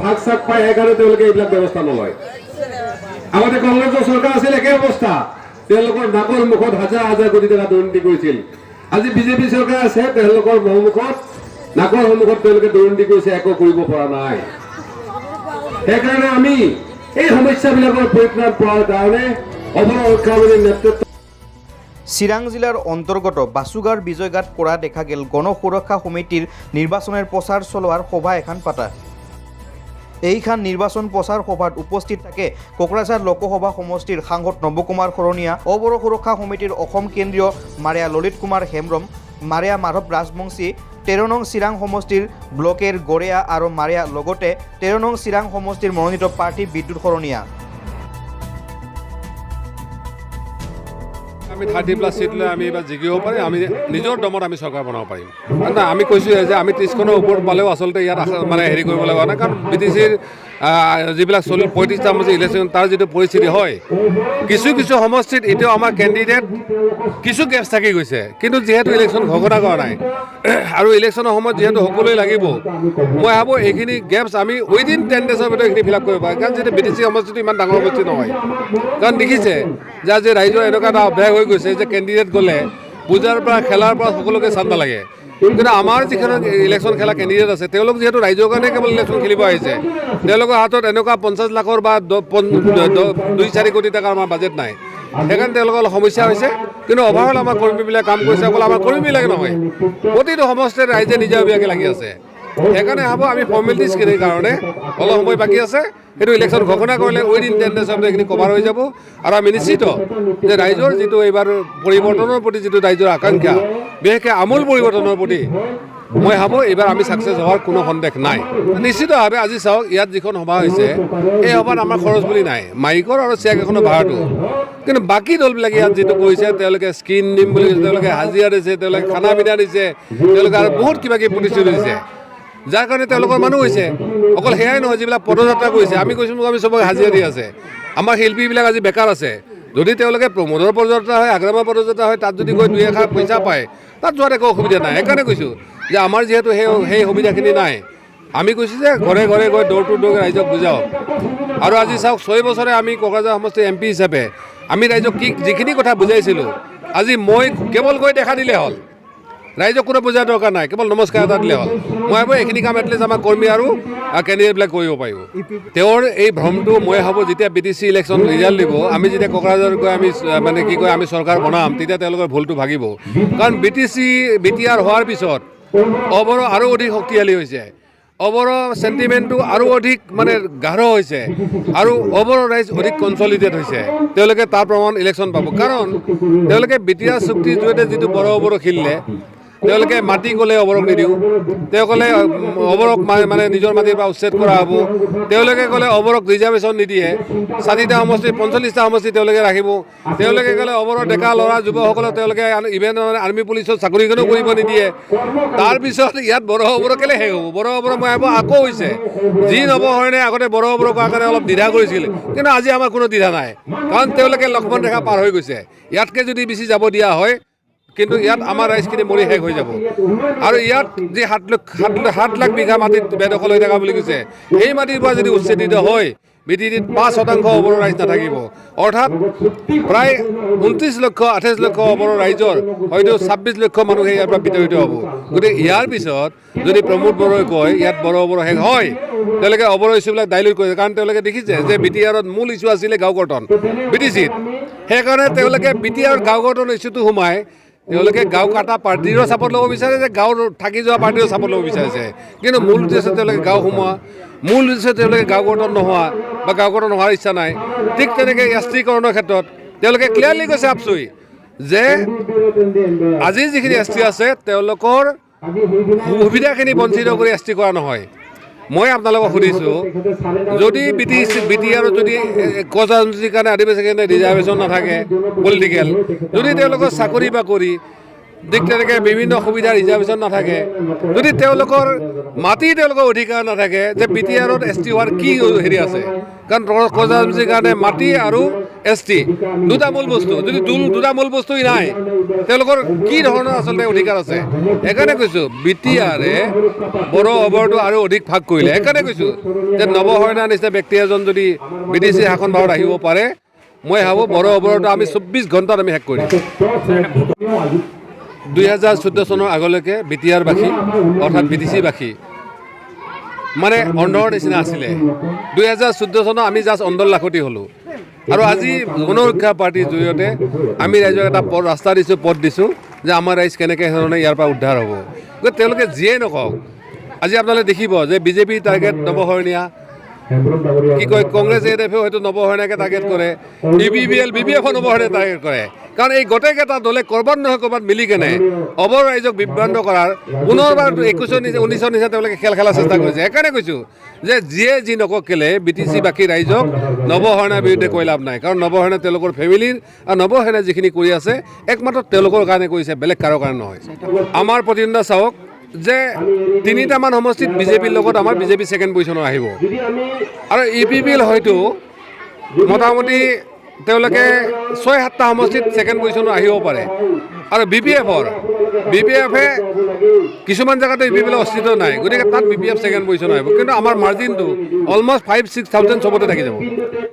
ভাগ চাগ পায় সেইকাৰণে তেওঁলোকে এইবিলাক ব্যৱস্থা নলয় আগতে কংগ্ৰেছৰ চৰকাৰ আছিল একে অৱস্থা তেওঁলোকৰ নাকৰ মুখত হাজাৰ হাজাৰ কোটি টকা দুৰ্নীতি কৰিছিল আজি বিজেপি চৰকাৰ আছে তেওঁলোকৰ মুখত নাকৰ সন্মুখত তেওঁলোকে দুৰ্নীতি কৰিছে একো কৰিব পৰা নাই সেইকাৰণে আমি এই সমস্যাবিলাকৰ পৰিত্ৰাণ পোৱাৰ কাৰণে অসম ৰক্ষামন্ত্ৰীৰ নেতৃত্ব চিৰাং জিলাৰ অন্তৰ্গত বাছুগাঁৱৰ বিজয়ঘাট পৰা দেখা গেল গণ সুৰক্ষা সমিতিৰ নিৰ্বাচনৰ প্ৰচাৰ চলোৱাৰ সভা এখন পাতা এইখান নিৰ্বাচন প্ৰচাৰ সভাত উপস্থিত থাকে কোকৰাঝাৰ লোকসভা সমষ্টিৰ সাংসদ নৱকুমাৰ শৰণীয়া অবৰ সুৰক্ষা সমিতিৰ অসম কেন্দ্ৰীয় মাৰিয়া ললিত কুমাৰ হেমব্ৰম মাৰিয়া মাধৱ ৰাজবংশী 13 নং চিৰাং সমষ্টিৰ ব্লকেৰ গড়েয়া আৰু মাৰিয়া লগতে 13 নং চিৰাং সমষ্টিৰ মনোনীত প্ৰাৰ্থী বিদ্যুৎ শৰণীয়া আমি 30+ সিট লৈ আমি এবাৰ জিকিব পাৰিম আমি নিজৰ দমত আমি চৰকাৰ বনাব পাৰিম না আমি কৈছোঁ যে আমি 30খনৰ ওপৰত পালেও আচলতে ইয়াত মানে হেৰি কৰিব লগা নাই কাৰণ BTCৰ যিবিলাক 35টা সমষ্টি ইলেকশ্যন তাৰ যিটো পৰিস্থিতি হয় কিছু কিছু সমষ্টিত এতিয়াও আমাৰ কেণ্ডিডেট কিছু গেপছ থাকি গৈছে কিন্তু যিহেতু ইলেকশ্যন ঘোষণা কৰা নাই আৰু ইলেকশ্যনৰ সময়ত যিহেতু সকলোৱে লাগিব মই ভাবোঁ এইখিনি গেপছ আমি উইদিন 10 ডেজৰ ভিতৰত এইখিনি ফিল আপ কৰিব পাৰিম কাৰণ যিহেতু BTC সমষ্টিটো ইমান ডাঙৰ সমষ্টি নহয় কাৰণ দেখিছে যে আজি ৰাইজৰ এনেকুৱা এটা অভ্যাস হৈ গৈছে যে কেণ্ডিডেট গ'লে পূজাৰ পৰা খেলাৰ পৰা সকলোকে চান্দা লাগে কিন্তু আমাৰ যিখন ইলেকশ্যন খেলা কেণ্ডিডেট আছে তেওঁলোক যিহেতু ৰাইজৰ কাৰণে কেৱল ইলেকশ্যন খেলিব আহিছে তেওঁলোকৰ হাতত এনেকুৱা 50 লাখৰ বা 2-4 কোটি টকাৰ আমাৰ বাজেট নাই সেইকাৰণে তেওঁলোকৰ অলপ সমস্যা হৈছে কিন্তু অভাৰঅল আমাৰ কৰ্মীবিলাক কাম কৰিছে অকল আমাৰ কৰ্মীবিলাকে নহয় প্ৰতিটো সমষ্টিৰ ৰাইজে নিজাববীয়াকৈ লাগি আছে সেইকাৰণে ভাবোঁ আমি ফৰ্মেলিটিজখিনিৰ কাৰণে অলপ সময় বাকী আছে সেইটো ইলেকশ্যন ঘোষণা কৰিলে উইদিন 10 ডেজৰ ভিতৰত এইখিনি কভাৰ হৈ যাব আৰু আমি নিশ্চিত যে ৰাইজৰ যিটো এইবাৰ পৰিৱৰ্তনৰ প্ৰতি যিটো ৰাইজৰ আকাংক্ষা বিশেষকৈ আমূল পৰিৱৰ্তনৰ প্ৰতি মই ভাবোঁ এইবাৰ আমি ছাকচেছ হোৱাৰ কোনো সন্দেহ নাই নিশ্চিতভাৱে আজি চাওক ইয়াত যিখন সভা হৈছে এই সভাত আমাৰ খৰচ বুলি নাই মাইকৰ আৰু চেক এখনৰ ভাড়াটো কিন্তু বাকী দলবিলাকে ইয়াত যিটো কৰিছে তেওঁলোকে স্কিন দিম বুলি কৈছে তেওঁলোকে হাজিৰা দিছে তেওঁলোকে খানা পিনা দিছে তেওঁলোকে আৰু বহুত কিবা কিবি প্ৰতিশ্ৰুতি দিছে যাৰ কাৰণে তেওঁলোকৰ মানুহ হৈছে অকল সেয়াই নহয় যিবিলাক পদযাত্ৰা কৰিছে আমি কৈছোঁ আমি চবকে হাজিৰা দি আছে আমাৰ শিল্পীবিলাক আজি বেকাৰ আছে যদি তেওঁলোকে প্ৰমোদৰ পদযাত্ৰা হয় আগ্ৰামৰ পদযাত্ৰা হয় তাত যদি গৈ 2 এষাৰ পইচা পায় তাত যোৱাত একো অসুবিধা নাই সেইকাৰণে কৈছোঁ যে আমাৰ যিহেতু সেই সুবিধাখিনি নাই আমি কৈছোঁ যে ঘৰে ঘৰে গৈ ড'ৰ টু ড'ৰ ৰাইজক বুজাওক আৰু আজি চাওক 6 বছৰে আমি কোকৰাঝাৰ সমষ্টিৰ MP হিচাপে আমি ৰাইজক যিখিনি কথা বুজাইছিলোঁ আজি মই কেৱল গৈ দেখা দিলে হ'ল ৰাইজক কোনো বুজাৰ দৰকাৰ নাই কেৱল নমস্কাৰ এটা দিলে হ'ল মই ভাবোঁ এইখিনি কাম এটলিষ্ট আমাৰ কৰ্মী আৰু কেণ্ডিডেটবিলাক কৰিব পাৰিব তেওঁৰ এই ভ্ৰমটো মই ভাবোঁ যেতিয়া BTC ইলেকশ্যন ৰিজাল্ট দিব আমি যেতিয়া কোকৰাঝাৰত গৈ আমি মানে কি কয় আমি চৰকাৰ বনাম তেতিয়া তেওঁলোকৰ ভুলটো ভাগিব কাৰণ BTR হোৱাৰ পিছত অবৰ আৰু অধিক শক্তিশালী হৈছে অবৰ চেণ্টিমেণ্টটো আৰু অধিক মানে গাঢ় হৈছে আৰু অবৰ ৰাইজ অধিক কনচলিডেট হৈছে তেওঁলোকে তাৰ প্ৰমাণ ইলেকশ্যন পাব কাৰণ তেওঁলোকে BTR চুক্তিৰ জৰিয়তে যিটো অবৰ খেলিলে তেওঁলোকে মাটি ক'লে অবৰক নিদিওঁ তেওঁলোকে অবৰক মানে নিজৰ মাটিৰ পৰা উচ্ছেদ কৰা হ'ব তেওঁলোকে ক'লে অবৰক ৰিজাৰ্ভেশ্যন নিদিয়ে 60টা সমষ্টি 45টা সমষ্টি তেওঁলোকে ৰাখিব তেওঁলোকে ক'লে অবৰৰ ডেকা ল'ৰা যুৱকসকলক তেওঁলোকে ইভেন আৰ্মি পুলিচত চাকৰিখনো কৰিব নিদিয়ে তাৰপিছত ইয়াত বড়ো অবৰ কেলে শেষ হ'ব বড়ো অবৰ মই ভাবোঁ আকৌ হৈছে যি নৱহৰণে আগতে বড়ো অবৰ কৰাৰ কাৰণে অলপ দ্বিধা কৰিছিল কিন্তু আজি আমাৰ কোনো দ্বিধা নাই কাৰণ তেওঁলোকে লক্ষ্মণ ৰেখা পাৰ হৈ গৈছে ইয়াতকৈ যদি বেছি যাব দিয়া হয় কিন্তু ইয়াত আমাৰ ৰাইজখিনি মৰি শেষ হৈ যাব আৰু ইয়াত যি 7 লাখ বিঘা মাটিত বেদখল হৈ থকা বুলি কৈছে এই মাটিৰ পৰা যদি উচ্ছেদিত হয় BTCত 5% অবৰ ৰাইজ নাথাকিব অৰ্থাৎ প্ৰায় 29 লক্ষ 28 লক্ষ অবৰ ৰাইজৰ হয়তো 26 লক্ষ মানুহে ইয়াৰ পৰা বিতৰিত হ'ব গতিকে ইয়াৰ পিছত যদি প্ৰমোদ বড়োই কয় ইয়াত বড়ো অবৰ শেষ হয় তেওঁলোকে অবৰ ইছ্যুবিলাক ডাইলুট কৰিছে কাৰণ তেওঁলোকে দেখিছে যে BTRত মূল ইছ্যু আছিলে গাঁও গঠন BTCত সেইকাৰণে তেওঁলোকে BTR গাঁও গঠন ইছ্যুটো সোমাই তেওঁলোকে গাঁও কাটা পাৰ্টিৰো ছাপৰ্ট ল'ব বিচাৰে যে গাঁও থাকি যোৱা পাৰ্টিৰো ছাপৰ্ট ল'ব বিচাৰিছে কিন্তু মূল উদ্দেশ্য তেওঁলোকে গাঁও সোমোৱা মূল উদ্দেশ্য তেওঁলোকে গাঁও গঠন নোহোৱা বা গাঁও গঠন হোৱাৰ ইচ্ছা নাই ঠিক তেনেকৈ STকৰণৰ ক্ষেত্ৰত তেওঁলোকে ক্লিয়াৰলি কৈছে আপচুই যে আজি যিখিনি ST আছে তেওঁলোকৰ সুবিধাখিনি বঞ্চিত কৰি ST কৰা নহয় মই আপোনালোকক সুধিছোঁ যদি BTRত যদি কৰ্মচাৰীৰ কাৰণে আদিবাসীৰ কাৰণে ৰিজাৰ্ভেশ্যন নাথাকে পলিটিকেল যদি তেওঁলোকৰ চাকৰি বাকৰি ঠিক তেনেকৈ বিভিন্ন সুবিধা ৰিজাৰ্ভেশ্যন নাথাকে যদি তেওঁলোকৰ মাটি তেওঁলোকৰ অধিকাৰ নাথাকে যে BTRত ST হোৱাৰ কি হেৰি আছে কাৰণ কৰ্মচাৰীৰ কাৰণে মাটি আৰু ST দুটা মূল বস্তু যদি দুটা মূল বস্তুই নাই তেওঁলোকৰ কি ধৰণৰ আচলতে অধিকাৰ আছে সেইকাৰণে কৈছোঁ BTR-এ বড়ো অৱৰটো আৰু অধিক ভাগ কৰিলে সেইকাৰণে কৈছোঁ যে নৱশৰ্ণা নিচিনা ব্যক্তি এজন যদি BTC শাসনভাৰত আহিব পাৰে মই ভাবোঁ বড়ো অৱৰটো আমি 24 ঘণ্টাত আমি শেষ কৰি দিম 2014 চনৰ আগলৈকে BTR-বাসী অৰ্থাৎ BTC-বাসী মানে অন্ধৰ নিচিনা আছিলে 2014 চনত আমি জাষ্ট অন্ধৰ লাখতি হ'লোঁ আৰু আজি গণৰক্ষা পাৰ্টিৰ জৰিয়তে আমি ৰাইজক এটা ৰাস্তা দিছোঁ পথ দিছোঁ যে আমাৰ ৰাইজ কেনেকৈ ধৰণে ইয়াৰ পৰা উদ্ধাৰ হ'ব গতিকে তেওঁলোকে যিয়েই নকওক আজি আপোনালোকে দেখিব যে বিজেপি টাৰ্গেট নৱশৰণীয়া কি কয় কংগ্ৰেছ AFেও হয়তো নৱশৰণীয়াকে টাৰ্গেট কৰে BBL BBF-ও নৱশৰণীয়া টাৰ্গেট কৰে কাৰণ এই গোটেইকেইটা দলে ক'ৰবাত নহয় ক'ৰবাত মিলি কেনে অবৰ ৰাইজক বিভ্ৰান্ত কৰাৰ পুনৰবাৰ 19 নিচিনা তেওঁলোকে খেল খেলাৰ চেষ্টা কৰিছে সেইকাৰণে কৈছোঁ যে যিয়ে যি নকওক কেলে BTC বাকী ৰাইজক নৱশৰণাৰ বিৰুদ্ধে কৈ লাভ নাই কাৰণ নৱশৰণা তেওঁলোকৰ ফেমিলিৰ আৰু নৱশৰণা যিখিনি কৰি আছে একমাত্ৰ তেওঁলোকৰ কাৰণে কৰিছে বেলেগ কাৰো কাৰণে নহয় আমাৰ প্ৰতিদ্বন্দ্বিতা চাওক যে 3টামান সমষ্টিত বিজেপিৰ লগত আমাৰ বিজেপি ছেকেণ্ড পজিশ্যনত আহিব আৰু UPPL হয়তো মোটামুটি তেওঁলোকে 6-7টা সমষ্টিত ছেকেণ্ড পজিশ্যনত আহিব পাৰে আৰু BPF-এ কিছুমান জেগাতে UPPL অস্তিত্ব নাই গতিকে তাত BPF ছেকেণ্ড পজিশ্যন আহিব কিন্তু আমাৰ মাৰ্জিনটো অলমষ্ট 5-6,000 চবতে থাকি যাব